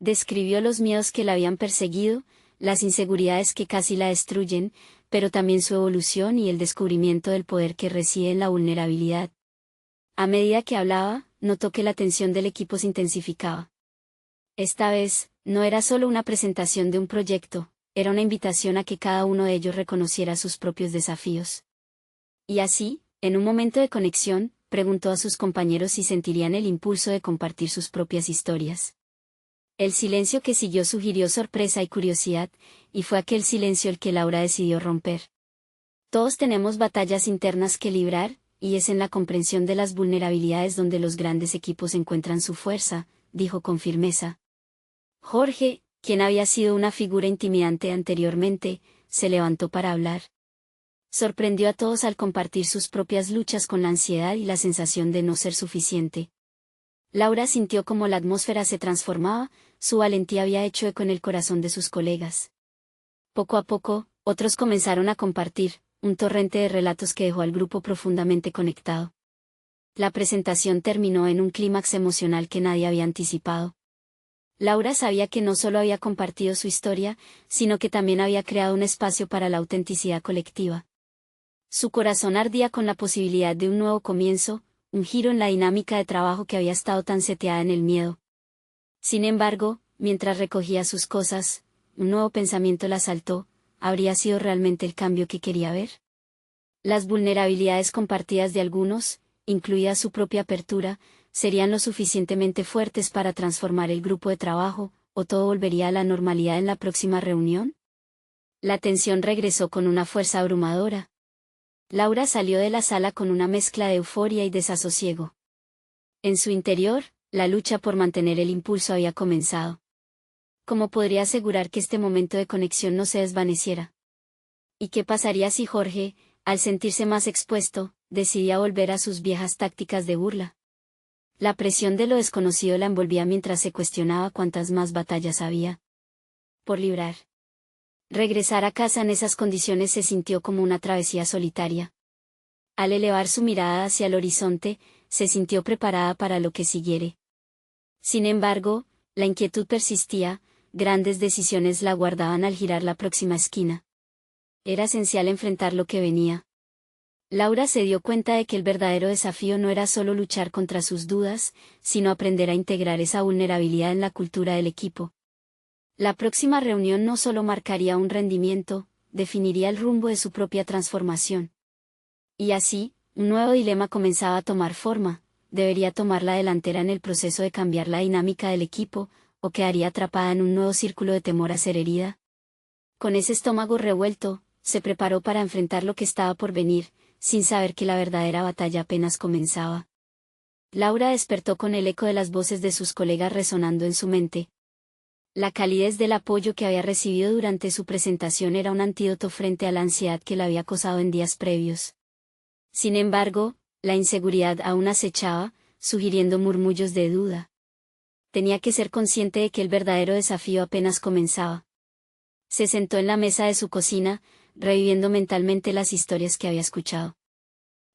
Describió los miedos que la habían perseguido, las inseguridades que casi la destruyen, pero también su evolución y el descubrimiento del poder que reside en la vulnerabilidad. A medida que hablaba, notó que la tensión del equipo se intensificaba. Esta vez, no era solo una presentación de un proyecto, era una invitación a que cada uno de ellos reconociera sus propios desafíos. Y así, en un momento de conexión, preguntó a sus compañeros si sentirían el impulso de compartir sus propias historias. El silencio que siguió sugirió sorpresa y curiosidad, y fue aquel silencio el que Laura decidió romper. Todos tenemos batallas internas que librar, y es en la comprensión de las vulnerabilidades donde los grandes equipos encuentran su fuerza, dijo con firmeza. Jorge, quien había sido una figura intimidante anteriormente, se levantó para hablar. Sorprendió a todos al compartir sus propias luchas con la ansiedad y la sensación de no ser suficiente. Laura sintió cómo la atmósfera se transformaba, su valentía había hecho eco en el corazón de sus colegas. Poco a poco, otros comenzaron a compartir, un torrente de relatos que dejó al grupo profundamente conectado. La presentación terminó en un clímax emocional que nadie había anticipado. Laura sabía que no solo había compartido su historia, sino que también había creado un espacio para la autenticidad colectiva. Su corazón ardía con la posibilidad de un nuevo comienzo, un giro en la dinámica de trabajo que había estado tan seteada en el miedo. Sin embargo, mientras recogía sus cosas, un nuevo pensamiento la asaltó: ¿habría sido realmente el cambio que quería ver? Las vulnerabilidades compartidas de algunos, incluida su propia apertura, serían lo suficientemente fuertes para transformar el grupo de trabajo, o todo volvería a la normalidad en la próxima reunión. La tensión regresó con una fuerza abrumadora. Laura salió de la sala con una mezcla de euforia y desasosiego. En su interior, la lucha por mantener el impulso había comenzado. ¿Cómo podría asegurar que este momento de conexión no se desvaneciera? ¿Y qué pasaría si Jorge, al sentirse más expuesto, decidía volver a sus viejas tácticas de burla? La presión de lo desconocido la envolvía mientras se cuestionaba cuántas más batallas había por librar. Regresar a casa en esas condiciones se sintió como una travesía solitaria. Al elevar su mirada hacia el horizonte, se sintió preparada para lo que siguiere. Sin embargo, la inquietud persistía, grandes decisiones la aguardaban al girar la próxima esquina. Era esencial enfrentar lo que venía. Laura se dio cuenta de que el verdadero desafío no era solo luchar contra sus dudas, sino aprender a integrar esa vulnerabilidad en la cultura del equipo. La próxima reunión no solo marcaría un rendimiento, definiría el rumbo de su propia transformación. Y así, un nuevo dilema comenzaba a tomar forma: ¿debería tomar la delantera en el proceso de cambiar la dinámica del equipo, o quedaría atrapada en un nuevo círculo de temor a ser herida? Con ese estómago revuelto, se preparó para enfrentar lo que estaba por venir, sin saber que la verdadera batalla apenas comenzaba. Laura despertó con el eco de las voces de sus colegas resonando en su mente. La calidez del apoyo que había recibido durante su presentación era un antídoto frente a la ansiedad que la había acosado en días previos. Sin embargo, la inseguridad aún acechaba, sugiriendo murmullos de duda. Tenía que ser consciente de que el verdadero desafío apenas comenzaba. Se sentó en la mesa de su cocina, reviviendo mentalmente las historias que había escuchado.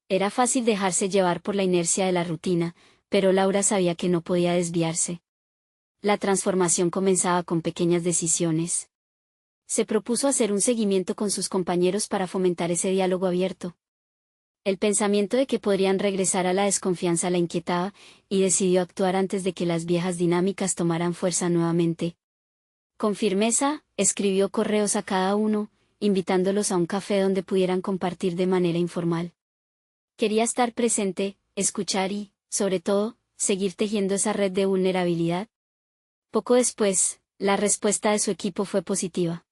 Era fácil dejarse llevar por la inercia de la rutina, pero Laura sabía que no podía desviarse. La transformación comenzaba con pequeñas decisiones. Se propuso hacer un seguimiento con sus compañeros para fomentar ese diálogo abierto. El pensamiento de que podrían regresar a la desconfianza la inquietaba, y decidió actuar antes de que las viejas dinámicas tomaran fuerza nuevamente. Con firmeza, escribió correos a cada uno, invitándolos a un café donde pudieran compartir de manera informal. Quería estar presente, escuchar y, sobre todo, seguir tejiendo esa red de vulnerabilidad. Poco después, la respuesta de su equipo fue positiva.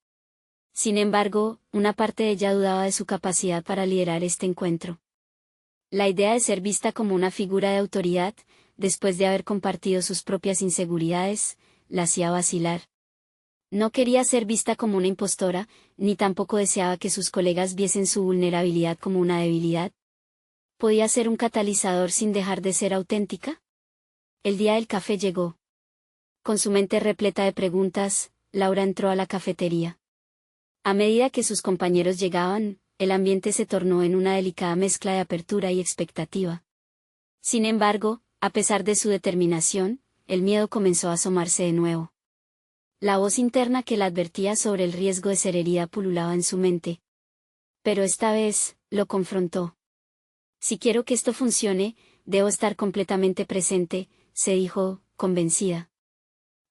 Sin embargo, una parte de ella dudaba de su capacidad para liderar este encuentro. La idea de ser vista como una figura de autoridad, después de haber compartido sus propias inseguridades, la hacía vacilar. No quería ser vista como una impostora, ni tampoco deseaba que sus colegas viesen su vulnerabilidad como una debilidad. ¿Podía ser un catalizador sin dejar de ser auténtica? El día del café llegó. Con su mente repleta de preguntas, Laura entró a la cafetería. A medida que sus compañeros llegaban, el ambiente se tornó en una delicada mezcla de apertura y expectativa. Sin embargo, a pesar de su determinación, el miedo comenzó a asomarse de nuevo. La voz interna que la advertía sobre el riesgo de ser herida pululaba en su mente. Pero esta vez, lo confrontó. Si quiero que esto funcione, debo estar completamente presente, se dijo, convencida.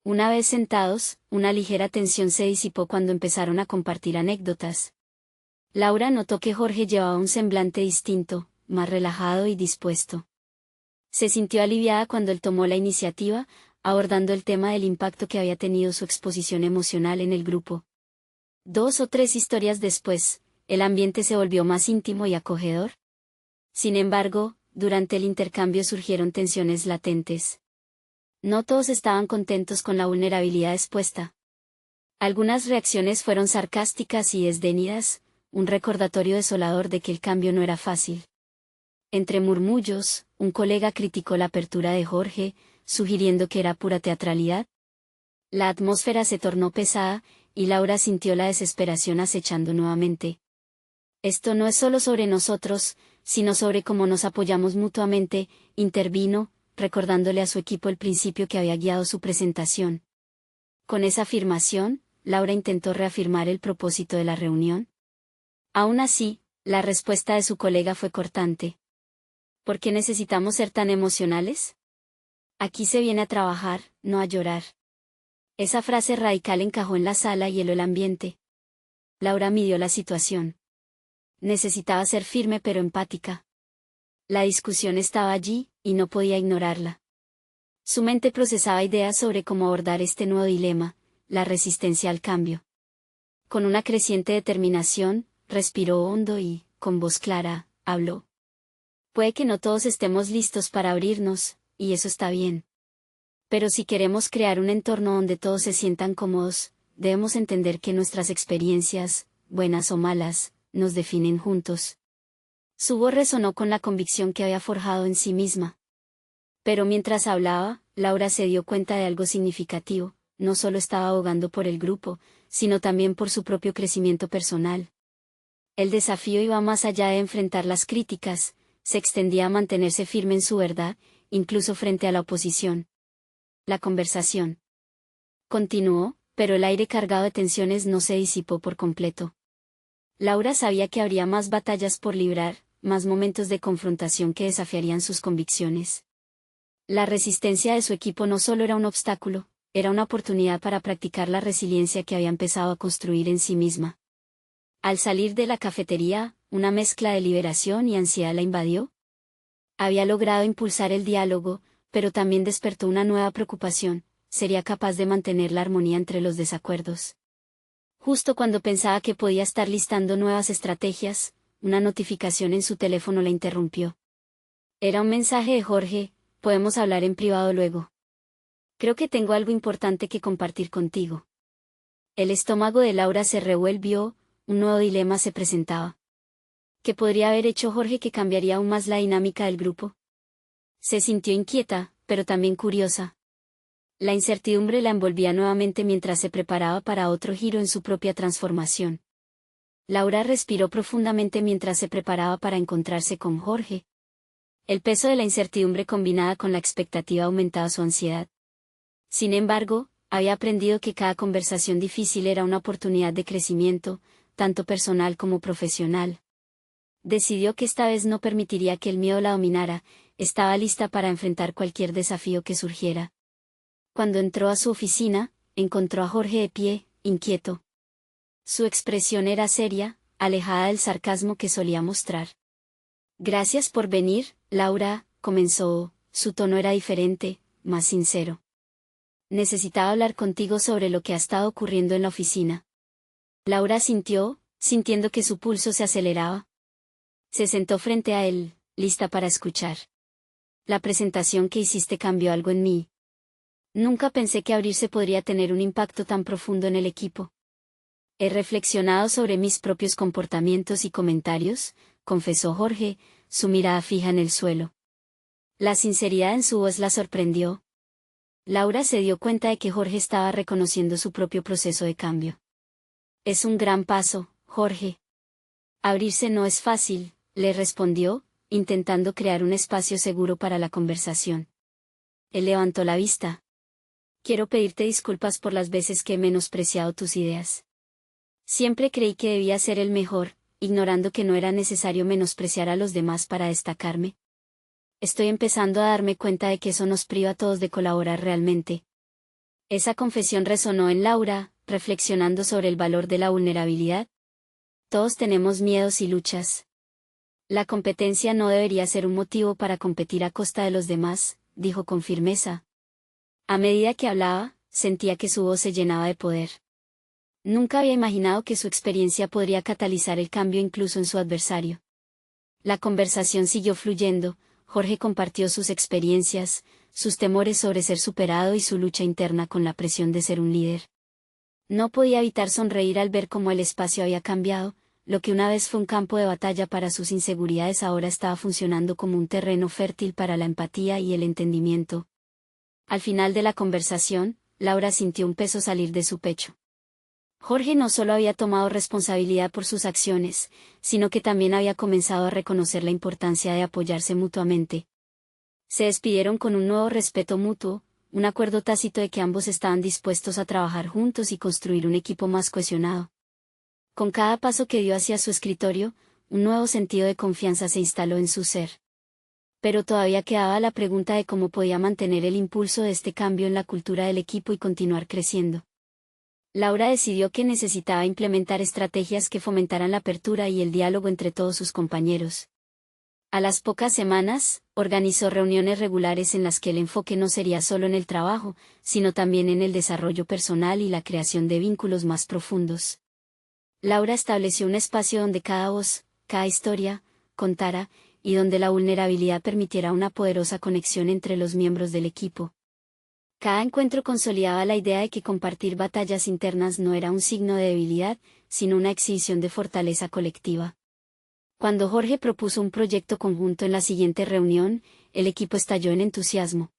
Una vez sentados, una ligera tensión se disipó cuando empezaron a compartir anécdotas. Laura notó que Jorge llevaba un semblante distinto, más relajado y dispuesto. Se sintió aliviada cuando él tomó la iniciativa, abordando el tema del impacto que había tenido su exposición emocional en el grupo. 2 o 3 historias después, el ambiente se volvió más íntimo y acogedor. Sin embargo, durante el intercambio surgieron tensiones latentes. No todos estaban contentos con la vulnerabilidad expuesta. Algunas reacciones fueron sarcásticas y desdenidas, un recordatorio desolador de que el cambio no era fácil. Entre murmullos, un colega criticó la apertura de Jorge, sugiriendo que era pura teatralidad. La atmósfera se tornó pesada, y Laura sintió la desesperación acechando nuevamente. Esto no es solo sobre nosotros, sino sobre cómo nos apoyamos mutuamente, intervino, recordándole a su equipo el principio que había guiado su presentación. Con esa afirmación, Laura intentó reafirmar el propósito de la reunión. Aún así, la respuesta de su colega fue cortante. ¿Por qué necesitamos ser tan emocionales? Aquí se viene a trabajar, no a llorar. Esa frase radical encajó en la sala y heló el ambiente. Laura midió la situación. Necesitaba ser firme pero empática. La discusión estaba allí, y no podía ignorarla. Su mente procesaba ideas sobre cómo abordar este nuevo dilema, la resistencia al cambio. Con una creciente determinación, respiró hondo y, con voz clara, habló. Puede que no todos estemos listos para abrirnos, y eso está bien. Pero si queremos crear un entorno donde todos se sientan cómodos, debemos entender que nuestras experiencias, buenas o malas, nos definen juntos. Su voz resonó con la convicción que había forjado en sí misma. Pero mientras hablaba, Laura se dio cuenta de algo significativo: no solo estaba abogando por el grupo, sino también por su propio crecimiento personal. El desafío iba más allá de enfrentar las críticas, se extendía a mantenerse firme en su verdad, incluso frente a la oposición. La conversación continuó, pero el aire cargado de tensiones no se disipó por completo. Laura sabía que habría más batallas por librar, más momentos de confrontación que desafiarían sus convicciones. La resistencia de su equipo no solo era un obstáculo, era una oportunidad para practicar la resiliencia que había empezado a construir en sí misma. Al salir de la cafetería, una mezcla de liberación y ansiedad la invadió. Había logrado impulsar el diálogo, pero también despertó una nueva preocupación: ¿sería capaz de mantener la armonía entre los desacuerdos? Justo cuando pensaba que podía estar listando nuevas estrategias, una notificación en su teléfono la interrumpió. Era un mensaje de Jorge: podemos hablar en privado luego. Creo que tengo algo importante que compartir contigo. El estómago de Laura se revolvió, un nuevo dilema se presentaba. ¿Qué podría haber hecho Jorge que cambiaría aún más la dinámica del grupo? Se sintió inquieta, pero también curiosa. La incertidumbre la envolvía nuevamente mientras se preparaba para otro giro en su propia transformación. Laura respiró profundamente mientras se preparaba para encontrarse con Jorge. El peso de la incertidumbre combinada con la expectativa aumentaba su ansiedad. Sin embargo, había aprendido que cada conversación difícil era una oportunidad de crecimiento, tanto personal como profesional. Decidió que esta vez no permitiría que el miedo la dominara, estaba lista para enfrentar cualquier desafío que surgiera. Cuando entró a su oficina, encontró a Jorge de pie, inquieto. Su expresión era seria, alejada del sarcasmo que solía mostrar. Gracias por venir, Laura, comenzó, su tono era diferente, más sincero. Necesitaba hablar contigo sobre lo que ha estado ocurriendo en la oficina. Laura sintiendo que su pulso se aceleraba. Se sentó frente a él, lista para escuchar. La presentación que hiciste cambió algo en mí. Nunca pensé que abrirse podría tener un impacto tan profundo en el equipo. He reflexionado sobre mis propios comportamientos y comentarios, confesó Jorge, su mirada fija en el suelo. La sinceridad en su voz la sorprendió. Laura se dio cuenta de que Jorge estaba reconociendo su propio proceso de cambio. Es un gran paso, Jorge. Abrirse no es fácil, le respondió, intentando crear un espacio seguro para la conversación. Él levantó la vista. Quiero pedirte disculpas por las veces que he menospreciado tus ideas. Siempre creí que debía ser el mejor, ignorando que no era necesario menospreciar a los demás para destacarme. Estoy empezando a darme cuenta de que eso nos priva a todos de colaborar realmente. Esa confesión resonó en Laura, reflexionando sobre el valor de la vulnerabilidad. Todos tenemos miedos y luchas. La competencia no debería ser un motivo para competir a costa de los demás, dijo con firmeza. A medida que hablaba, sentía que su voz se llenaba de poder. Nunca había imaginado que su experiencia podría catalizar el cambio incluso en su adversario. La conversación siguió fluyendo. Jorge compartió sus experiencias, sus temores sobre ser superado y su lucha interna con la presión de ser un líder. No podía evitar sonreír al ver cómo el espacio había cambiado. Lo que una vez fue un campo de batalla para sus inseguridades ahora estaba funcionando como un terreno fértil para la empatía y el entendimiento. Al final de la conversación, Laura sintió un peso salir de su pecho. Jorge no solo había tomado responsabilidad por sus acciones, sino que también había comenzado a reconocer la importancia de apoyarse mutuamente. Se despidieron con un nuevo respeto mutuo, un acuerdo tácito de que ambos estaban dispuestos a trabajar juntos y construir un equipo más cohesionado. Con cada paso que dio hacia su escritorio, un nuevo sentido de confianza se instaló en su ser. Pero todavía quedaba la pregunta de cómo podía mantener el impulso de este cambio en la cultura del equipo y continuar creciendo. Laura decidió que necesitaba implementar estrategias que fomentaran la apertura y el diálogo entre todos sus compañeros. A las pocas semanas, organizó reuniones regulares en las que el enfoque no sería solo en el trabajo, sino también en el desarrollo personal y la creación de vínculos más profundos. Laura estableció un espacio donde cada voz, cada historia, contara, y donde la vulnerabilidad permitiera una poderosa conexión entre los miembros del equipo. Cada encuentro consolidaba la idea de que compartir batallas internas no era un signo de debilidad, sino una exhibición de fortaleza colectiva. Cuando Jorge propuso un proyecto conjunto en la siguiente reunión, el equipo estalló en entusiasmo.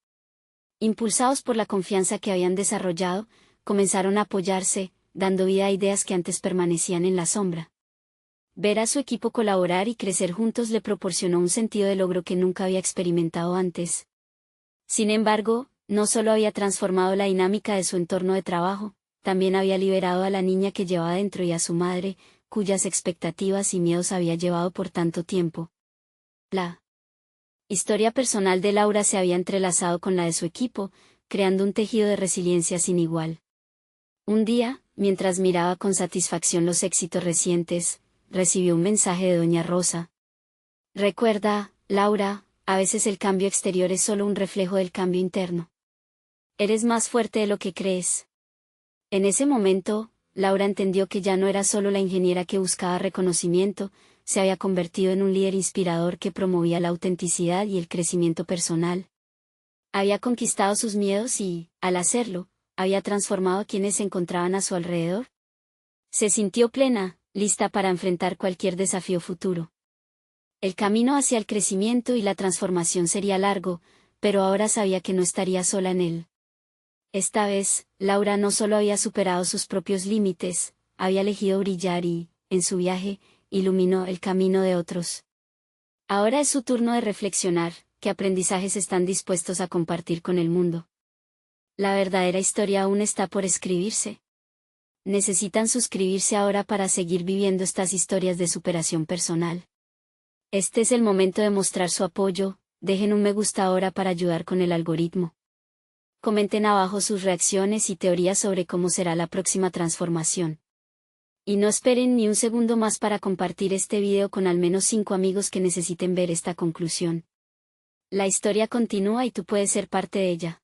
Impulsados por la confianza que habían desarrollado, comenzaron a apoyarse, dando vida a ideas que antes permanecían en la sombra. Ver a su equipo colaborar y crecer juntos le proporcionó un sentido de logro que nunca había experimentado antes. Sin embargo, no solo había transformado la dinámica de su entorno de trabajo, también había liberado a la niña que llevaba dentro y a su madre, cuyas expectativas y miedos había llevado por tanto tiempo. La historia personal de Laura se había entrelazado con la de su equipo, creando un tejido de resiliencia sin igual. Un día, mientras miraba con satisfacción los éxitos recientes, recibió un mensaje de doña Rosa. Recuerda, Laura, a veces el cambio exterior es solo un reflejo del cambio interno. Eres más fuerte de lo que crees. En ese momento, Laura entendió que ya no era solo la ingeniera que buscaba reconocimiento, se había convertido en un líder inspirador que promovía la autenticidad y el crecimiento personal. Había conquistado sus miedos y, al hacerlo, había transformado a quienes se encontraban a su alrededor. Se sintió plena, lista para enfrentar cualquier desafío futuro. El camino hacia el crecimiento y la transformación sería largo, pero ahora sabía que no estaría sola en él. Esta vez, Laura no solo había superado sus propios límites, había elegido brillar y, en su viaje, iluminó el camino de otros. Ahora es su turno de reflexionar, qué aprendizajes están dispuestos a compartir con el mundo. La verdadera historia aún está por escribirse. Necesitan suscribirse ahora para seguir viviendo estas historias de superación personal. Este es el momento de mostrar su apoyo, dejen un me gusta ahora para ayudar con el algoritmo. Comenten abajo sus reacciones y teorías sobre cómo será la próxima transformación. Y no esperen ni un segundo más para compartir este video con al menos 5 amigos que necesiten ver esta conclusión. La historia continúa y tú puedes ser parte de ella.